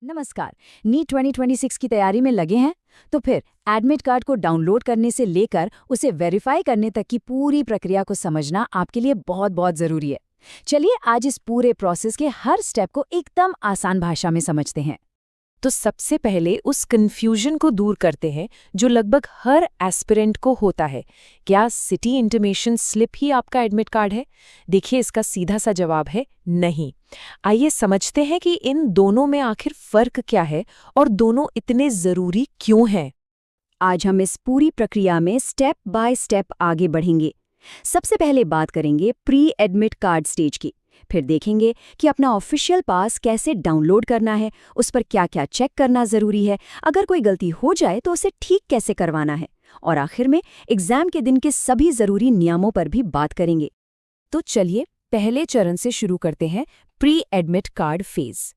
नमस्कार। नीट 2026 की तैयारी में लगे हैं? तो फिर एडमिट कार्ड को डाउनलोड करने से लेकर उसे वेरीफाई करने तक की पूरी प्रक्रिया को समझना आपके लिए बहुत बहुत ज़रूरी है। चलिए आज इस पूरे प्रोसेस के हर स्टेप को एकदम आसान भाषा में समझते हैं। तो सबसे पहले उस कन्फ्यूजन को दूर करते हैं जो लगभग हर एस्पिरेंट को होता है। क्या सिटी इंटीमेशन स्लिप ही आपका एडमिट कार्ड है? देखिए, इसका सीधा सा जवाब है नहीं। आइए समझते हैं कि इन दोनों में आखिर फर्क क्या है और दोनों इतने जरूरी क्यों हैं। आज हम इस पूरी प्रक्रिया में स्टेप बाय स्टेप आगे बढ़ेंगे। सबसे पहले बात करेंगे प्री एडमिट कार्ड स्टेज की। फिर देखेंगे कि अपना ऑफिशियल पास कैसे डाउनलोड करना है, उस पर क्या-क्या चेक करना ज़रूरी है, अगर कोई गलती हो जाए तो उसे ठीक कैसे करवाना है, और आखिर में एग्जाम के दिन के सभी ज़रूरी नियमों पर भी बात करेंगे। तो चलिए पहले चरण से शुरू करते हैं, प्री एडमिट कार्ड फेज।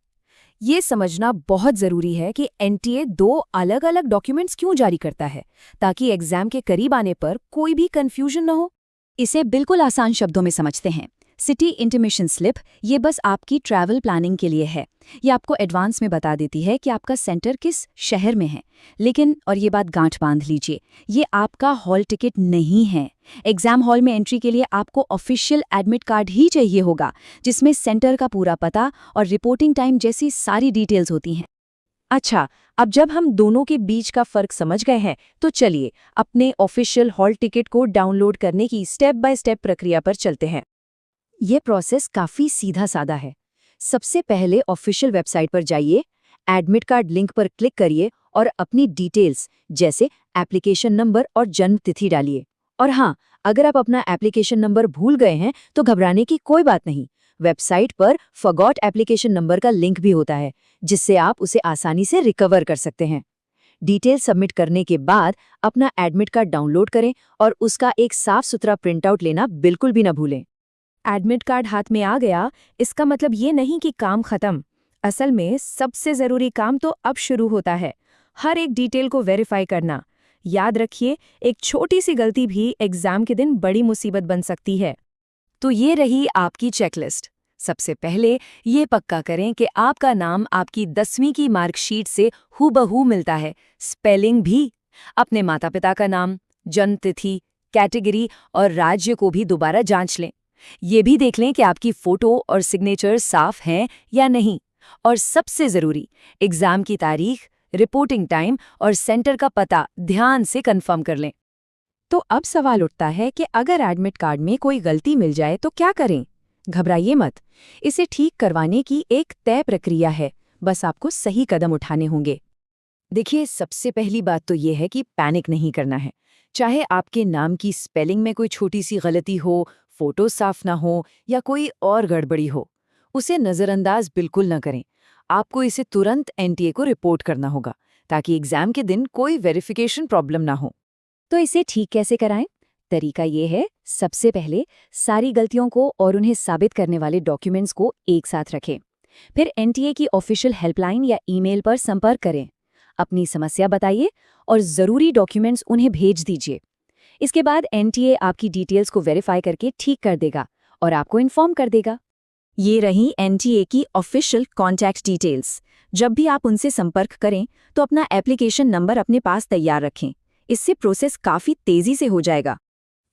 ये समझना बहुत ज़रूरी है कि एनटीए दो अलग-अलग डॉक्यूमेंट्स क्यों जारी करता है, ताकि एग्जाम के करीब आने पर कोई भी कंफ्यूजन न हो। इसे बिल्कुल आसान शब्दों में समझते हैं। सिटी इंटीमेशन स्लिप ये बस आपकी ट्रैवल प्लानिंग के लिए है। ये आपको एडवांस में बता देती है कि आपका सेंटर किस शहर में है। लेकिन, और ये बात गांठ बांध लीजिए, ये आपका हॉल टिकट नहीं है। एग्जाम हॉल में एंट्री के लिए आपको ऑफिशियल एडमिट कार्ड ही चाहिए होगा, जिसमें सेंटर का पूरा पता और रिपोर्टिंग टाइम जैसी सारी डिटेल्स होती हैं। अच्छा, अब जब हम दोनों के बीच का फर्क समझ गए हैं, तो चलिए अपने ऑफिशियल हॉल टिकट को डाउनलोड करने की स्टेप बाय स्टेप प्रक्रिया पर चलते हैं। ये प्रोसेस काफ़ी सीधा साधा है। सबसे पहले ऑफिशियल वेबसाइट पर जाइए, एडमिट कार्ड लिंक पर क्लिक करिए और अपनी डिटेल्स जैसे एप्लीकेशन नंबर और जन्म तिथि डालिए। और हाँ, अगर आप अपना एप्लीकेशन नंबर भूल गए हैं तो घबराने की कोई बात नहीं। वेबसाइट पर फॉरगॉट एप्लीकेशन नंबर का लिंक भी होता है, जिससे आप उसे आसानी से रिकवर कर सकते हैं। डिटेल सबमिट करने के बाद अपना एडमिट कार्ड डाउनलोड करें और उसका एक साफ सुथरा प्रिंटआउट लेना बिल्कुल भी न भूलें। एडमिट कार्ड हाथ में आ गया, इसका मतलब ये नहीं कि काम खत्म। असल में सबसे जरूरी काम तो अब शुरू होता है, हर एक डिटेल को वेरीफाई करना। याद रखिए, एक छोटी सी गलती भी एग्जाम के दिन बड़ी मुसीबत बन सकती है। तो ये रही आपकी चेकलिस्ट। सबसे पहले ये पक्का करें कि आपका नाम आपकी 10वीं की मार्कशीट से हूबहू मिलता है, स्पेलिंग भी। अपने माता पिता का नाम, जन्म तिथि, कैटेगरी और राज्य को भी दोबारा जांच लें। ये भी देख लें कि आपकी फोटो और सिग्नेचर साफ हैं या नहीं। और सबसे ज़रूरी, एग्जाम की तारीख, रिपोर्टिंग टाइम और सेंटर का पता ध्यान से कंफर्म कर लें। तो अब सवाल उठता है कि अगर एडमिट कार्ड में कोई गलती मिल जाए तो क्या करें? घबराइए मत, इसे ठीक करवाने की एक तय प्रक्रिया है, बस आपको सही कदम उठाने होंगे। देखिए, सबसे पहली बात तो ये है कि पैनिक नहीं करना है। चाहे आपके नाम की स्पेलिंग में कोई छोटी सी गलती हो, फोटो साफ ना हो या कोई और गड़बड़ी हो, उसे नज़रअंदाज बिल्कुल न करें। आपको इसे तुरंत एनटीए को रिपोर्ट करना होगा, ताकि एग्जाम के दिन कोई वेरिफिकेशन प्रॉब्लम ना हो। तो इसे ठीक कैसे कराएं? तरीका ये है, सबसे पहले सारी गलतियों को और उन्हें साबित करने वाले डॉक्यूमेंट्स को एक साथ रखें। फिर एनटीए की ऑफिशियल हेल्पलाइन या ईमेल पर संपर्क करें। अपनी समस्या बताइए और ज़रूरी डॉक्यूमेंट्स उन्हें भेज दीजिए। इसके बाद एनटीए आपकी डिटेल्स को वेरीफाई करके ठीक कर देगा और आपको इन्फॉर्म कर देगा। ये रही एनटीए की ऑफिशियल कॉन्टैक्ट डिटेल्स। जब भी आप उनसे संपर्क करें तो अपना एप्लीकेशन नंबर अपने पास तैयार रखें। इससे प्रोसेस काफ़ी तेज़ी से हो जाएगा।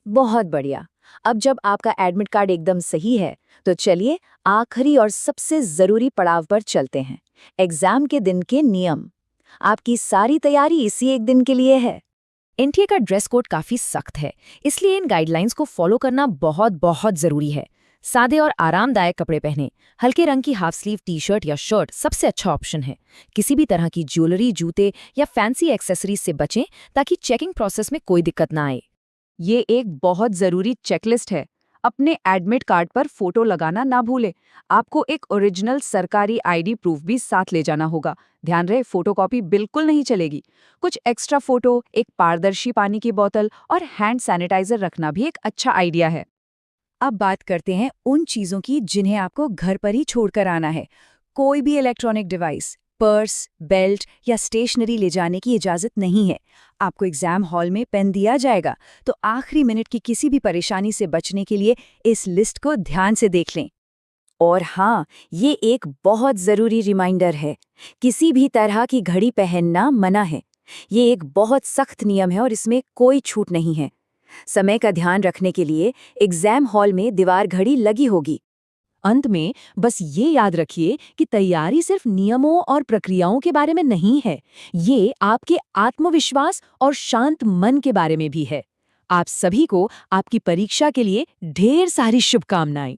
बहुत बढ़िया। अब जब आपका एडमिट कार्ड एकदम सही है, तो चलिए आखिरी और सबसे ज़रूरी पड़ाव पर चलते हैं, एग्जाम के दिन के नियम। आपकी सारी तैयारी इसी एक दिन के लिए है। एनटीए का ड्रेस कोड काफ़ी सख्त है, इसलिए इन गाइडलाइंस को फॉलो करना बहुत बहुत ज़रूरी है। सादे और आरामदायक कपड़े पहनें। हल्के रंग की हाफ स्लीव टी शर्ट या शर्ट सबसे अच्छा ऑप्शन है। किसी भी तरह की ज्वेलरी, जूते या फैंसी एक्सेसरीज से बचें, ताकि चेकिंग प्रोसेस में कोई दिक्कत ना आए। ये एक बहुत ज़रूरी चेकलिस्ट है। अपने एडमिट कार्ड पर फोटो लगाना ना भूलें। आपको एक ओरिजिनल सरकारी आईडी प्रूफ भी साथ ले जाना होगा। ध्यान रहे, फोटोकॉपी बिल्कुल नहीं चलेगी। कुछ एक्स्ट्रा फोटो, एक पारदर्शी पानी की बोतल और हैंड सैनिटाइजर रखना भी एक अच्छा आइडिया है। अब बात करते हैं उन चीज़ों की जिन्हें आपको घर पर ही छोड़कर आना है। कोई भी इलेक्ट्रॉनिक डिवाइस, पर्स, बेल्ट या स्टेशनरी ले जाने की इजाज़त नहीं है। आपको एग्जाम हॉल में पेन दिया जाएगा, तो आखिरी मिनट की किसी भी परेशानी से बचने के लिए इस लिस्ट को ध्यान से देख लें। और हाँ, ये एक बहुत ज़रूरी रिमाइंडर है, किसी भी तरह की घड़ी पहनना मना है। ये एक बहुत सख्त नियम है और इसमें कोई छूट नहीं है। समय का ध्यान रखने के लिए एग्जाम हॉल में दीवार घड़ी लगी होगी। अंत में बस ये याद रखिए कि तैयारी सिर्फ नियमों और प्रक्रियाओं के बारे में नहीं है, ये आपके आत्मविश्वास और शांत मन के बारे में भी है। आप सभी को आपकी परीक्षा के लिए ढेर सारी शुभकामनाएं।